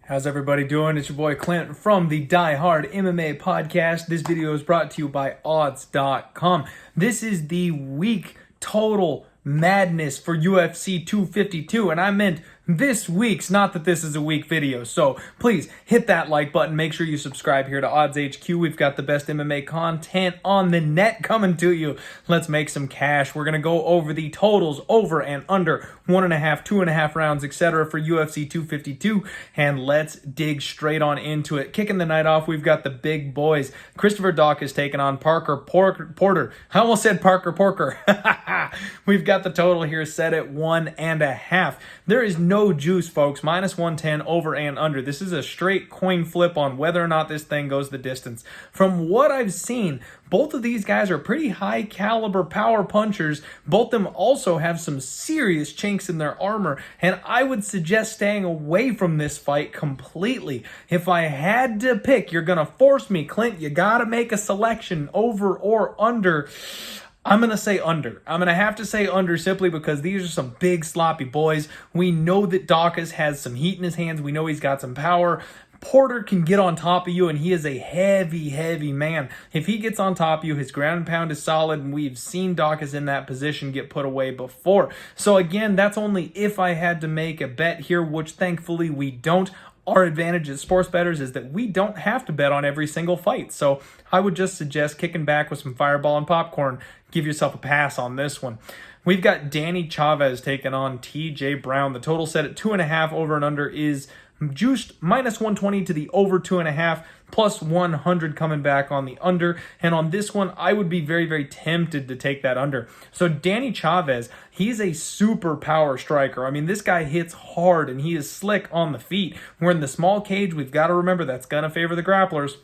How's everybody doing? It's your boy Clint from the Die Hard MMA podcast. This video is brought to you by odds.com. This is the week total madness for UFC 252, and I meant this week's, not that this is a week video. So please hit that like button. Make sure you subscribe here to Odds HQ. We've got the best MMA content on the net coming to you. Let's make some cash. We're going to go over the totals, over and under 1.5, 2.5 rounds, etc. for UFC 252. And let's dig straight on into it. Kicking the night off, we've got the big boys. Christopher Dock is taking on Parker Porter. I almost said Parker Porker. We've got the total here set at 1.5. There is no juice, folks. -110 over and under. This is a straight coin flip on whether or not this thing goes the distance. From what I've seen, both of these guys are pretty high caliber power punchers. Both of them also have some serious chinks in their armor, and I would suggest staying away from this fight completely. If I had to pick, you're gonna force me, Clint, you gotta make a selection, over or under. I'm going to say under. I'm going to have to say under simply because these are some big sloppy boys. We know that Dawkins has some heat in his hands. We know he's got some power. Porter can get on top of you, and he is a heavy man. If he gets on top of you, his ground and pound is solid, and we've seen Dawkins in that position get put away before. So again, that's only if I had to make a bet here, which thankfully we don't. Our advantage as sports bettors is that we don't have to bet on every single fight. So I would just suggest kicking back with some Fireball and popcorn. Give yourself a pass on this one. We've got Danny Chavez taking on TJ Brown. The total set at 2.5, over and under is juiced -120 to the over 2.5, plus 100 coming back on the under. And on this one, I would be very tempted to take that under. So Danny Chavez, he's a super power striker. I mean, this guy hits hard and he is slick on the feet. We're in the small cage. We've got to remember that's going to favor the grapplers.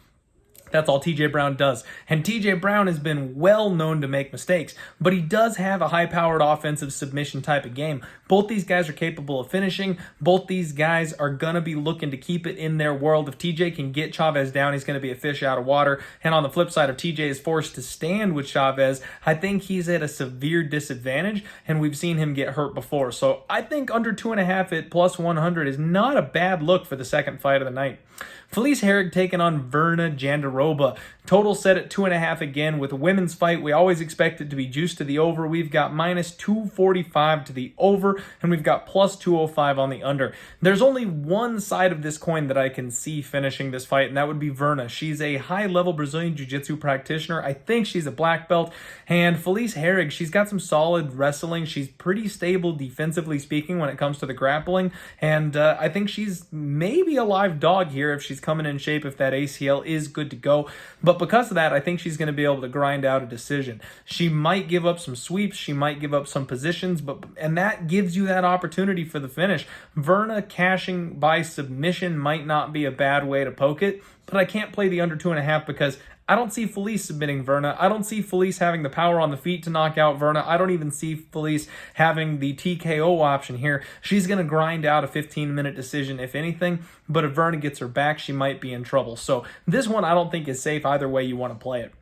That's all TJ Brown does. And TJ Brown has been well known to make mistakes, but he does have a high-powered offensive submission type of game. Both these guys are capable of finishing. Both these guys are going to be looking to keep it in their world. If TJ can get Chavez down, he's going to be a fish out of water. And on the flip side, if TJ is forced to stand with Chavez, I think he's at a severe disadvantage, and we've seen him get hurt before. So I think under 2.5 at plus 100 is not a bad look for the second fight of the night. Felice Herrick taking on Verna Jandaroba. Total set at 2.5 again. With a women's fight, we always expect it to be juiced to the over. We've got -245 to the over, and we've got plus 205 on the under. There's only one side of this coin that I can see finishing this fight, and that would be Verna. She's a high-level Brazilian Jiu-Jitsu practitioner. I think she's a black belt. And Felice Herrick, she's got some solid wrestling. She's pretty stable defensively speaking when it comes to the grappling, and I think she's maybe a live dog here if she's coming in shape, if that ACL is good to go. But because of that, I think she's going to be able to grind out a decision. She might give up some sweeps, she might give up some positions, and that gives you that opportunity for the finish. Verna cashing by submission might not be a bad way to poke it, but I can't play the under 2.5 because I don't see Felice submitting Verna. I don't see Felice having the power on the feet to knock out Verna. I don't even see Felice having the TKO option here. She's going to grind out a 15-minute decision, if anything, but if Verna gets her back, she might be in trouble. So this one I don't think is safe either way you want to play it.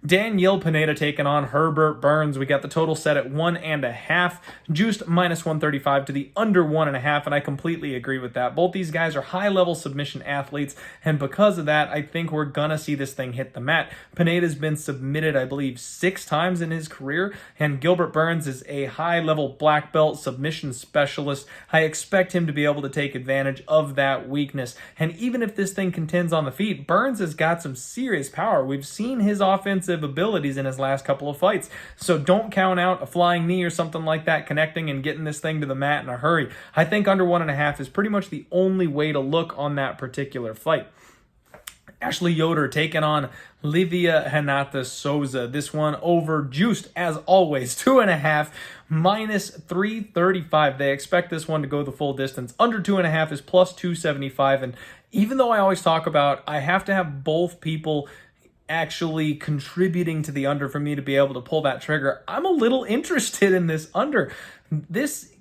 Danielle Pineda taking on Herbert Burns. We got the total set at 1.5, juiced -135 to the under 1.5, and I completely agree with that. Both these guys are high-level submission athletes, and because of that, I think we're going to see this thing hit the mat. Pineda's been submitted, I believe, 6 times in his career, and Gilbert Burns is a high-level black belt submission specialist. I expect him to be able to take advantage of that weakness, and even if this thing contends on the feet, Burns has got some serious power. We've seen his offensive abilities in his last couple of fights. So don't count out a flying knee or something like that connecting and getting this thing to the mat in a hurry. I think under 1.5 is pretty much the only way to look on that particular fight. Ashley Yoder taking on Livia Hanata Souza. This one over juiced as always, 2.5, -335. They expect this one to go the full distance. Under 2.5 is plus 275. And even though I always talk about I have to have both people actually contributing to the under for me to be able to pull that trigger, I'm a little interested in this under. This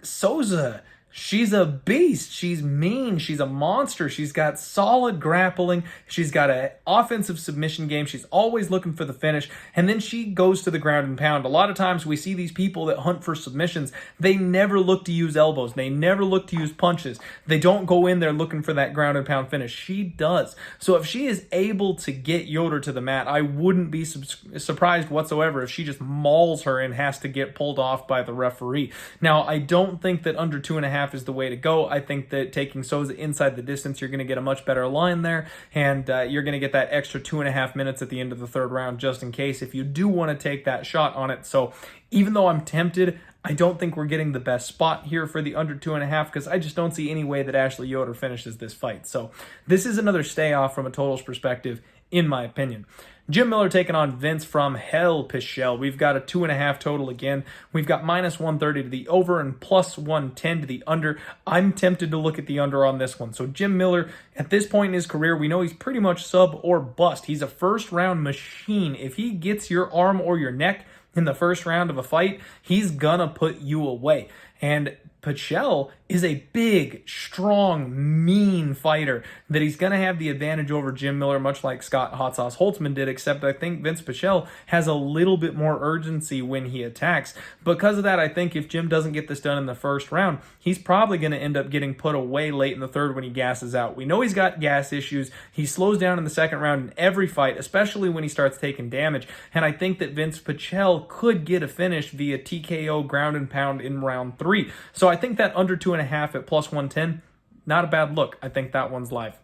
Souza, She's a beast. She's mean. She's a monster. She's got solid grappling. She's got an offensive submission game. She's always looking for the finish. And then she goes to the ground and pound. A lot of times we see these people that hunt for submissions. They never look to use elbows. They never look to use punches. They don't go in there looking for that ground and pound finish. She does. So if she is able to get Yoder to the mat, I wouldn't be surprised whatsoever if she just mauls her and has to get pulled off by the referee. Now, I don't think that under 2.5 is the way to go. I think that taking Souza inside the distance, you're going to get a much better line there, and you're going to get that extra 2.5 minutes at the end of the third round just in case if you do want to take that shot on it. So even though I'm tempted, I don't think we're getting the best spot here for the under 2.5 because I just don't see any way that Ashley Yoder finishes this fight. So this is another stay off from a totals perspective, in my opinion. Jim Miller taking on Vince from hell, Piscell. We've got a 2.5 total again. We've got minus 130 to the over and plus 110 to the under. I'm tempted to look at the under on this one. So Jim Miller, at this point in his career, we know he's pretty much sub or bust. He's a first-round machine. If he gets your arm or your neck in the first round of a fight, he's gonna put you away. And Piscell is a big, strong, mean fighter that he's going to have the advantage over Jim Miller, much like Scott Hot Sauce Holtzman did, except I think Vince Piscell has a little bit more urgency when he attacks. Because of that, I think if Jim doesn't get this done in the first round, he's probably going to end up getting put away late in the third when he gasses out. We know he's got gas issues. He slows down in the second round in every fight, especially when he starts taking damage. And I think that Vince Piscell could get a finish via TKO ground and pound in round 3. So I think that under 2.5 at plus 110, not a bad look. I think that one's live.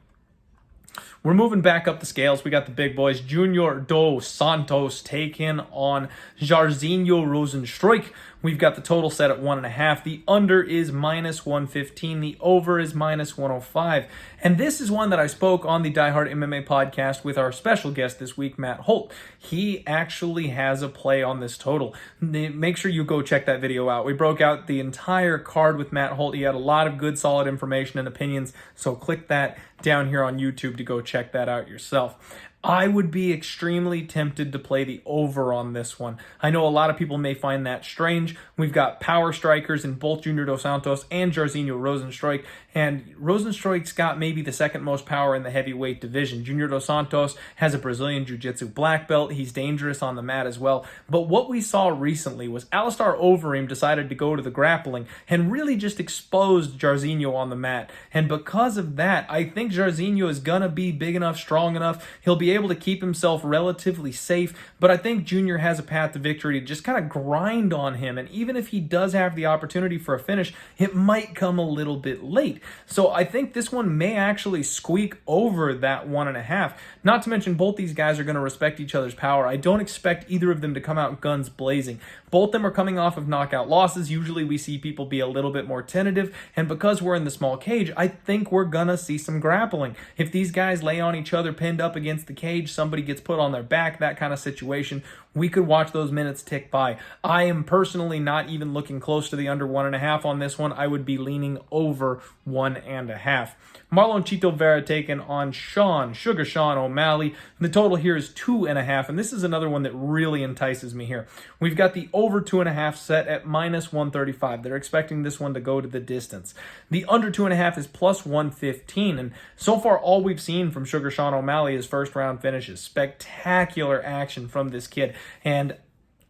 We're moving back up the scales. We got the big boys. Junior Dos Santos taking on Jairzinho Rozenstruik. We've got the total set at 1.5. The under is minus 115. The over is minus 105. And this is one that I spoke on the Die Hard MMA podcast with our special guest this week, Matt Holt. He actually has a play on this total. Make sure you go check that video out. We broke out the entire card with Matt Holt. He had a lot of good, solid information and opinions. So click that down here on YouTube to go check that out yourself. I would be extremely tempted to play the over on this one. I know a lot of people may find that strange. We've got power strikers in both Junior Dos Santos and Jairzinho Rozenstruik, and Rozenstruik's got maybe the second most power in the heavyweight division. Junior Dos Santos has a Brazilian Jiu-Jitsu black belt. He's dangerous on the mat as well. But what we saw recently was Alistair Overeem decided to go to the grappling and really just exposed Jairzinho on the mat. And because of that, I think Jairzinho is going to be big enough, strong enough. He'll be able to keep himself relatively safe, but I think Junior has a path to victory to just kind of grind on him, and even if he does have the opportunity for a finish, it might come a little bit late. So I think this one may actually squeak over that 1.5. Not to mention both these guys are going to respect each other's power. I don't expect either of them to come out guns blazing. Both of them are coming off of knockout losses. Usually we see people be a little bit more tentative, and because we're in the small cage, I think we're going to see some grappling. If these guys lay on each other pinned up against the cage, somebody gets put on their back, that kind of situation, we could watch those minutes tick by. I am personally not even looking close to the under 1.5 on this one. I would be leaning over 1.5. Marlon Chito Vera taking on Sugar Sean O'Malley. The total here is 2.5, and this is another one that really entices me here. We've got the over 2.5 set at minus 135. They're expecting this one to go to the distance. The under 2.5 is plus 115, and so far all we've seen from Sugar Sean O'Malley is first round finishes. Spectacular action from this kid, and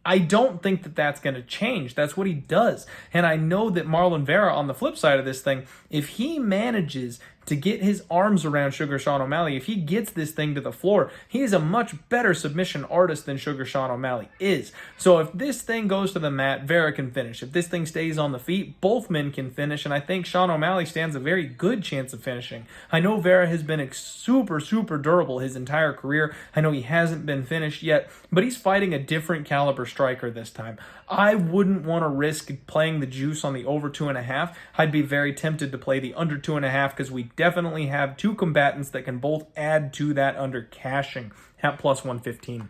I don't think that that's going to change. That's what he does. And I know that Marlon Vera, on the flip side of this thing, if he manages to get his arms around Sugar Sean O'Malley, if he gets this thing to the floor, he is a much better submission artist than Sugar Sean O'Malley is. So if this thing goes to the mat, Vera can finish. If this thing stays on the feet, both men can finish, and I think Sean O'Malley stands a very good chance of finishing. I know Vera has been super durable his entire career. I know he hasn't been finished yet, but he's fighting a different caliber striker this time. I wouldn't want to risk playing the juice on the over 2.5. I'd be very tempted to play the under 2.5 because we definitely have two combatants that can both add to that under cashing at plus 115.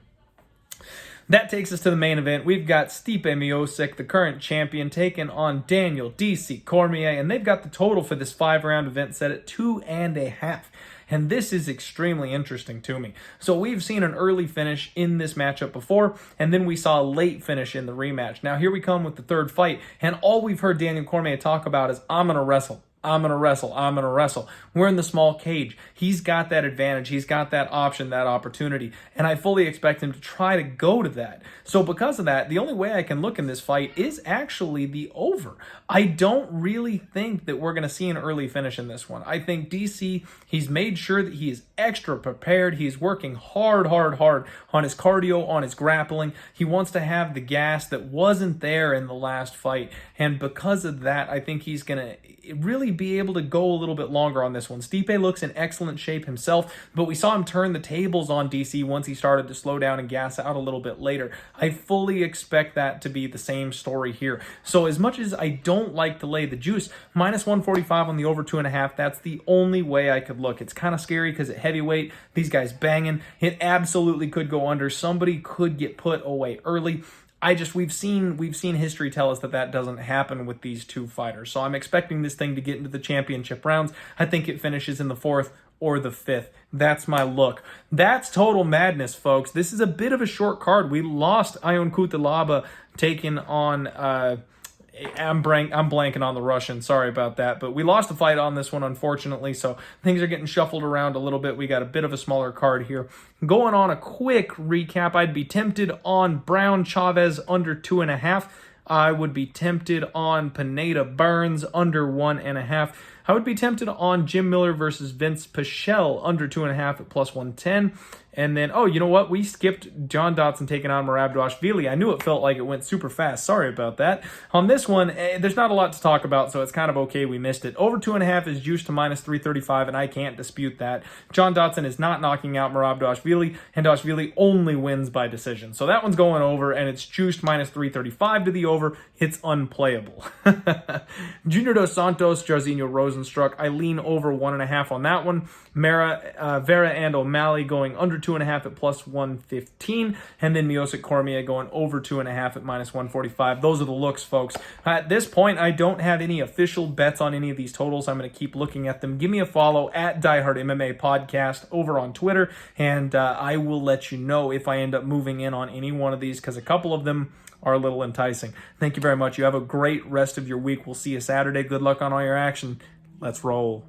That takes us to the main event. We've got Stipe Miocic, the current champion, taking on Daniel DC Cormier, and they've got the total for this 5-round event set at 2.5. And this is extremely interesting to me. So we've seen an early finish in this matchup before, and then we saw a late finish in the rematch. Now here we come with the third fight, and all we've heard Daniel Cormier talk about is, I'm going to wrestle. I'm going to wrestle. I'm going to wrestle. We're in the small cage. He's got that advantage. He's got that option, that opportunity. And I fully expect him to try to go to that. So because of that, the only way I can look in this fight is actually the over. I don't really think that we're going to see an early finish in this one. I think DC, he's made sure that he is extra prepared. He's working hard on his cardio, on his grappling. He wants to have the gas that wasn't there in the last fight. And because of that, I think he's going to really be able to go a little bit longer on this one. Stipe looks in excellent shape himself, but we saw him turn the tables on DC once he started to slow down and gas out a little bit later. I fully expect that to be the same story here. So as much as I don't like to lay the juice, minus 145 on the over 2.5, that's the only way I could look. It's kind of scary because at heavyweight, these guys banging. It absolutely could go under. Somebody could get put away early. We've seen history tell us that doesn't happen with these two fighters. So I'm expecting this thing to get into the championship rounds. I think it finishes in the 4th or the 5th. That's my look. That's total madness, folks. This is a bit of a short card. We lost Ion Cutelaba taking on I'm blanking on the Russian. Sorry about that. But we lost the fight on this one, unfortunately. So things are getting shuffled around a little bit. We got a bit of a smaller card here. Going on a quick recap, I'd be tempted on Brown Chavez under 2.5. I would be tempted on Pineda Burns under 1.5. I would be tempted on Jim Miller versus Vince Piscell under 2.5 at plus 110. And then, oh, you know what? We skipped John Dodson taking on Morav Dwash. I knew it felt like it went super fast. Sorry about that. On this one, there's not a lot to talk about, so it's kind of okay we missed it. Over 2.5 is juiced to minus 335, and I can't dispute that. John Dodson is not knocking out Morav Dwash, and Dwash only wins by decision. So that one's going over, and it's juiced minus 335 to the over. It's unplayable. Junior Dos Santos, Jairzinho Rosenstruck. I lean over 1.5 on that one. Vera and O'Malley going under 2.5 at plus 115, and then Miocic Cormier going over 2.5 at minus 145. Those are the looks, folks. At this point, I don't have any official bets on any of these totals. I'm going to keep looking at them. Give me a follow at Diehard MMA Podcast over on Twitter, and I will let you know if I end up moving in on any one of these, because a couple of them are a little enticing. Thank you very much. You have a great rest of your week. We'll see you Saturday. Good luck on all your action. Let's roll.